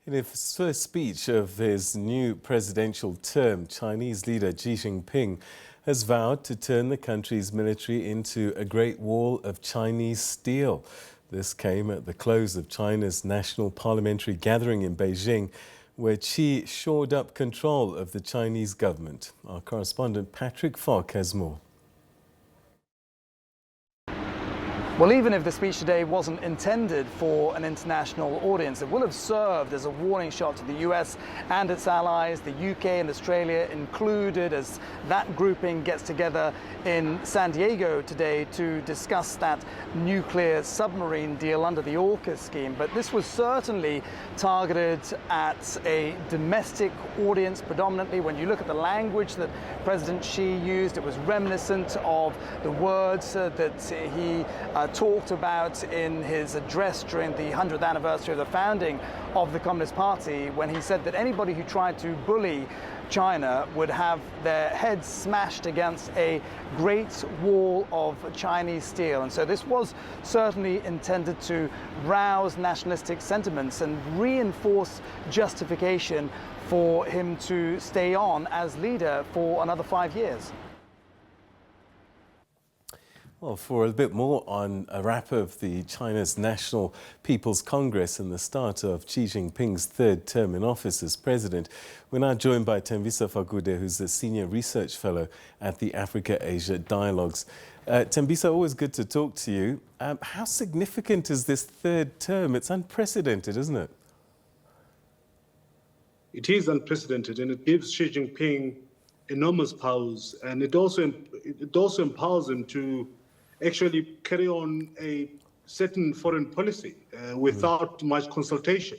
In his first speech of his new presidential term, Chinese leader Xi Jinping has vowed to turn the country's military into a great wall of Chinese steel. This came at the close of China's national parliamentary gathering in Beijing, where Xi shored up control of the Chinese government. Our correspondent Patrick Falk has more. Well, even if the speech today wasn't intended for an international audience, it will have served as a warning shot to the US and its allies, the UK and Australia included, as that grouping gets together in San Diego today to discuss that nuclear submarine deal under the AUKUS scheme. But this was certainly targeted at a domestic audience predominantly. When you look at the language that President Xi used, it was reminiscent of the words that he talked about in his address during the 100th anniversary of the founding of the Communist Party, when he said that anybody who tried to bully China would have their heads smashed against a great wall of Chinese steel. And so this was certainly intended to rouse nationalistic sentiments and reinforce justification for him to stay on as leader for another 5 years. Well, for a bit more on a wrap of the China's National People's Congress and the start of Xi Jinping's third term in office as president, we're now joined by Thembisa Fakude, who's a senior research fellow at the Africa-Asia Dialogues. Thembisa, always good to talk to you. How significant is this third term? It's unprecedented, isn't it? It is unprecedented, and it gives Xi Jinping enormous powers, and it also empowers him to actually carry on a certain foreign policy without much consultation.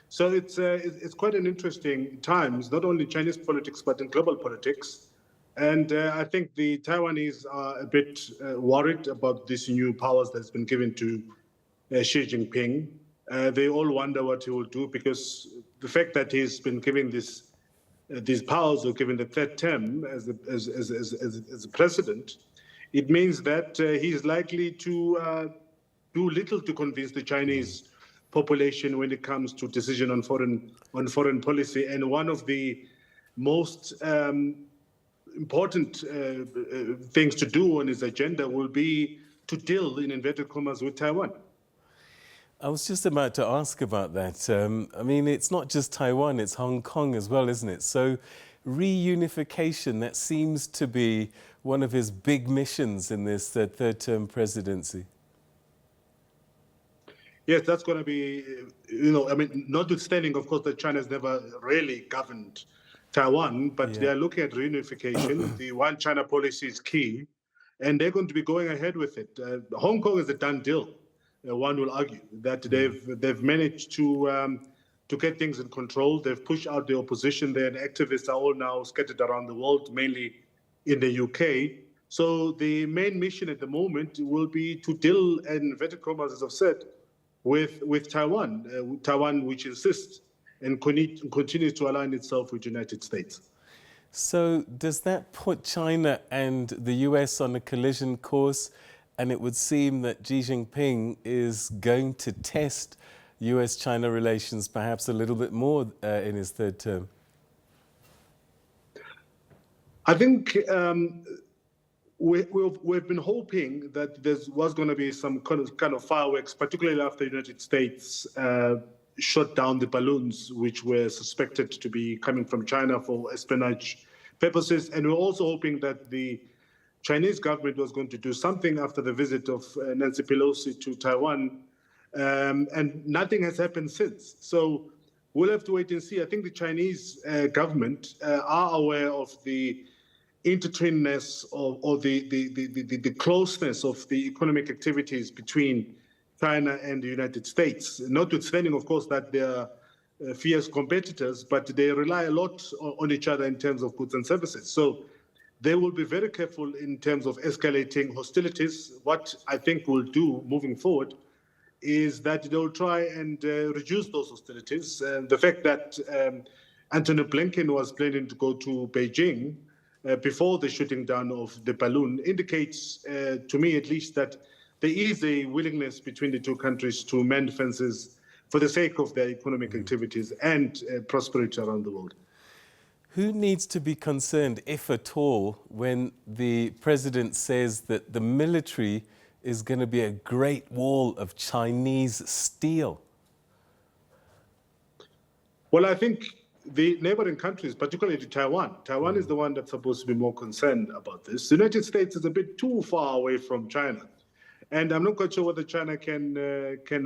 So it's quite an interesting times, not only in Chinese politics, but in global politics. And I think the Taiwanese are a bit worried about these new powers that's been given to Xi Jinping. They all wonder what he will do, because the fact that he's been given these powers, or given the third term as a president, it means that he's likely to do little to convince the Chinese population when it comes to decision on foreign policy. And one of the most important things to do on his agenda will be to deal, in inverted commas, with Taiwan. I was just about to ask about that. I mean, it's not just Taiwan, it's Hong Kong as well, isn't it? So reunification, that seems to be one of his big missions in this third-term presidency. Yes, that's going to be, I mean, notwithstanding, of course, that China's never really governed Taiwan, but they are looking at reunification. The one China policy is key, and they're going to be going ahead with it. Hong Kong is a done deal. One will argue that they've managed to get things in control. They've pushed out the opposition there, and activists are all now scattered around the world, mainly in the UK. So the main mission at the moment will be to deal, in inverted commas, as I've said, with Taiwan, Taiwan which insists and continues to align itself with the United States. So does that put China and the US on a collision course? And it would seem that Xi Jinping is going to test US-China relations perhaps a little bit more in his third term. I think we've been hoping that there was going to be some kind of fireworks, particularly after the United States shot down the balloons, which were suspected to be coming from China for espionage purposes. And we're also hoping that the Chinese government was going to do something after the visit of Nancy Pelosi to Taiwan, and nothing has happened since. So we'll have to wait and see. I think the Chinese government are aware of the intertwinedness or the closeness of the economic activities between China and the United States, notwithstanding, of course, that they are fierce competitors, but they rely a lot on each other in terms of goods and services. So they will be very careful in terms of escalating hostilities. What I think we'll do moving forward is that they'll try and reduce those hostilities. The fact that Antony Blinken was planning to go to Beijing before the shooting down of the balloon indicates, to me at least, that there is a willingness between the two countries to mend fences for the sake of their economic activities and prosperity around the world. Who needs to be concerned, if at all, when the president says that the military is going to be a great wall of Chinese steel? Well, I think the neighboring countries, particularly Taiwan is the one that's supposed to be more concerned about this. The United States is a bit too far away from China. And I'm not quite sure whether China can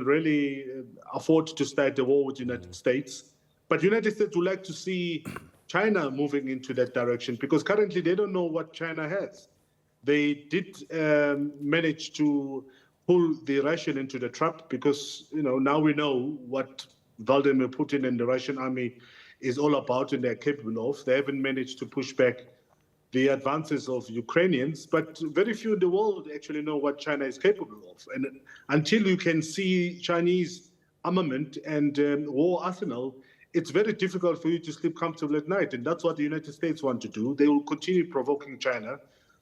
really afford to start a war with the United States. But the United States would like to see China moving into that direction, because currently they don't know what China has. They did manage to pull the Russian into the trap, because now we know what Vladimir Putin and the Russian army is all about and they're capable of. They haven't managed to push back the advances of Ukrainians, but very few in the world actually know what China is capable of. And until you can see Chinese armament and war arsenal, it's very difficult for you to sleep comfortably at night. And that's what the United States want to do. They will continue provoking China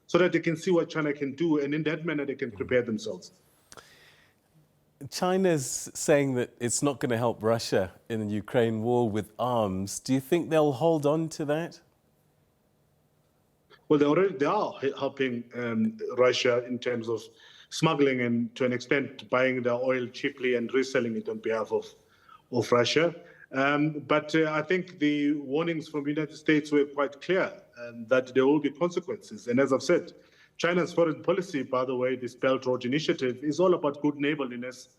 so that they can see what China can do, and in that manner they can prepare themselves. China's saying that it's not going to help Russia in the Ukraine war with arms. Do you think they'll hold on to that? Well, they are helping Russia in terms of smuggling and, to an extent, buying their oil cheaply and reselling it on behalf of Russia. But I think the warnings from the United States were quite clear, that there will be consequences. And as I've said, China's foreign policy, by the way, this Belt Road Initiative, is all about good neighborliness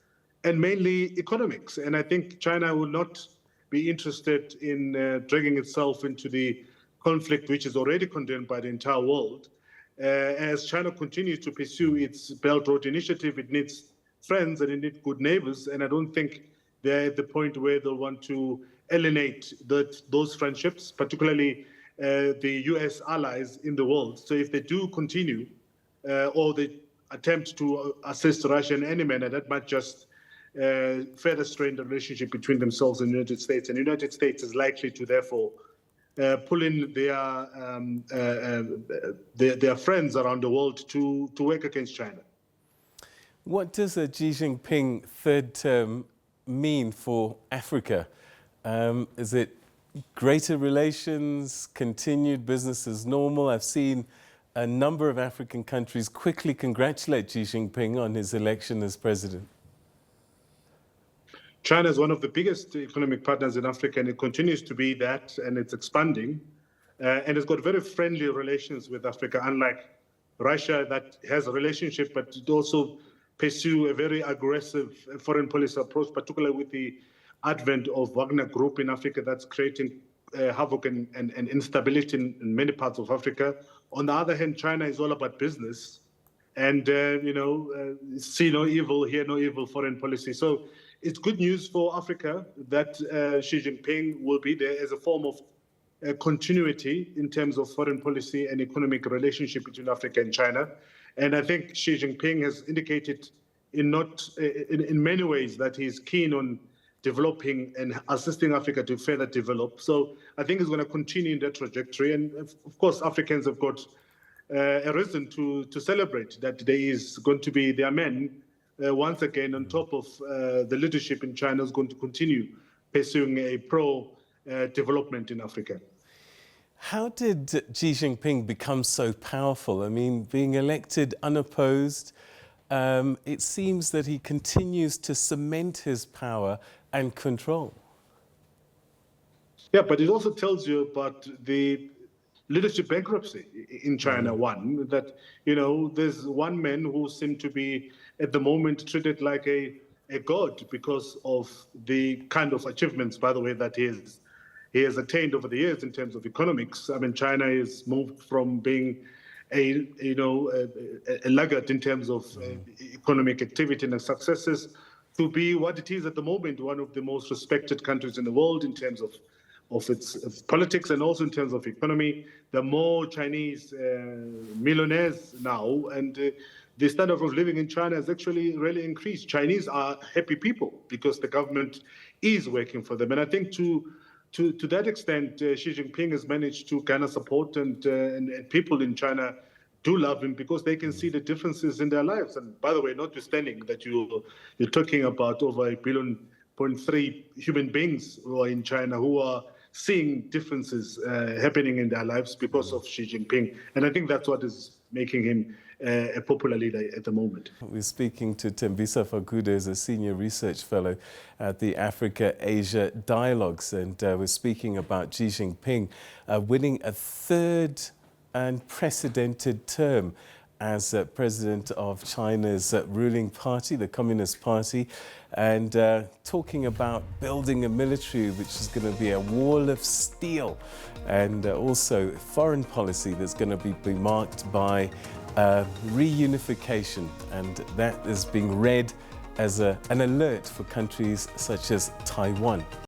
and mainly economics. And I think China will not be interested in dragging itself into the conflict, which is already condemned by the entire world. As China continues to pursue its Belt Road Initiative, it needs friends and it needs good neighbors. And I don't think they're at the point where they'll want to alienate those friendships, particularly the US allies in the world. So if they do continue or they attempt to assist Russia in any manner, that might just further strain the relationship between themselves and the United States. And the United States is likely to therefore pull in their friends around the world to work against China. What does a Xi Jinping third term mean for Africa? Is it greater relations, continued business as normal? I've seen a number of African countries quickly congratulate Xi Jinping on his election as president. China is one of the biggest economic partners in Africa, and it continues to be that, and it's expanding. And it's got very friendly relations with Africa, unlike Russia that has a relationship, but it also pursue a very aggressive foreign policy approach, particularly with the advent of Wagner Group in Africa that's creating havoc and instability in many parts of Africa. On the other hand, China is all about business and, see no evil, hear no evil foreign policy. So it's good news for Africa that Xi Jinping will be there as a form of continuity in terms of foreign policy and economic relationship between Africa and China. And I think Xi Jinping has indicated in many ways that he's keen on developing and assisting Africa to further develop. So I think he's going to continue in that trajectory. And of course, Africans have got a reason to celebrate that there is going to be their men once again on top of the leadership in China is going to continue pursuing a pro-development in Africa. How did Xi Jinping become so powerful? I mean, being elected unopposed, it seems that he continues to cement his power and control. Yeah, but it also tells you about the leadership bankruptcy in China. One, that, there's one man who seemed to be at the moment treated like a god because of the kind of achievements, by the way, that he has attained over the years in terms of economics. I mean, China has moved from being a laggard in terms of economic activity and successes to be what it is at the moment, one of the most respected countries in the world in terms of its politics and also in terms of economy. There are more Chinese millionaires now, and the standard of living in China has actually really increased. Chinese are happy people because the government is working for them. And I think to that extent, Xi Jinping has managed to garner support, and people in China do love him because they can see the differences in their lives. And by the way, notwithstanding that you're talking about over $1 billion 1.3 human beings who are in China who are seeing differences happening in their lives because of Xi Jinping. And I think that's what is making him a popular leader at the moment. We're speaking to Thembisa Fakude, as a senior research fellow at the Africa-Asia Dialogues, and we're speaking about Xi Jinping winning a third unprecedented term as president of China's ruling party, the Communist Party, and talking about building a military which is going to be a wall of steel, and also foreign policy that's going to be marked by reunification, and that is being read as an alert for countries such as Taiwan.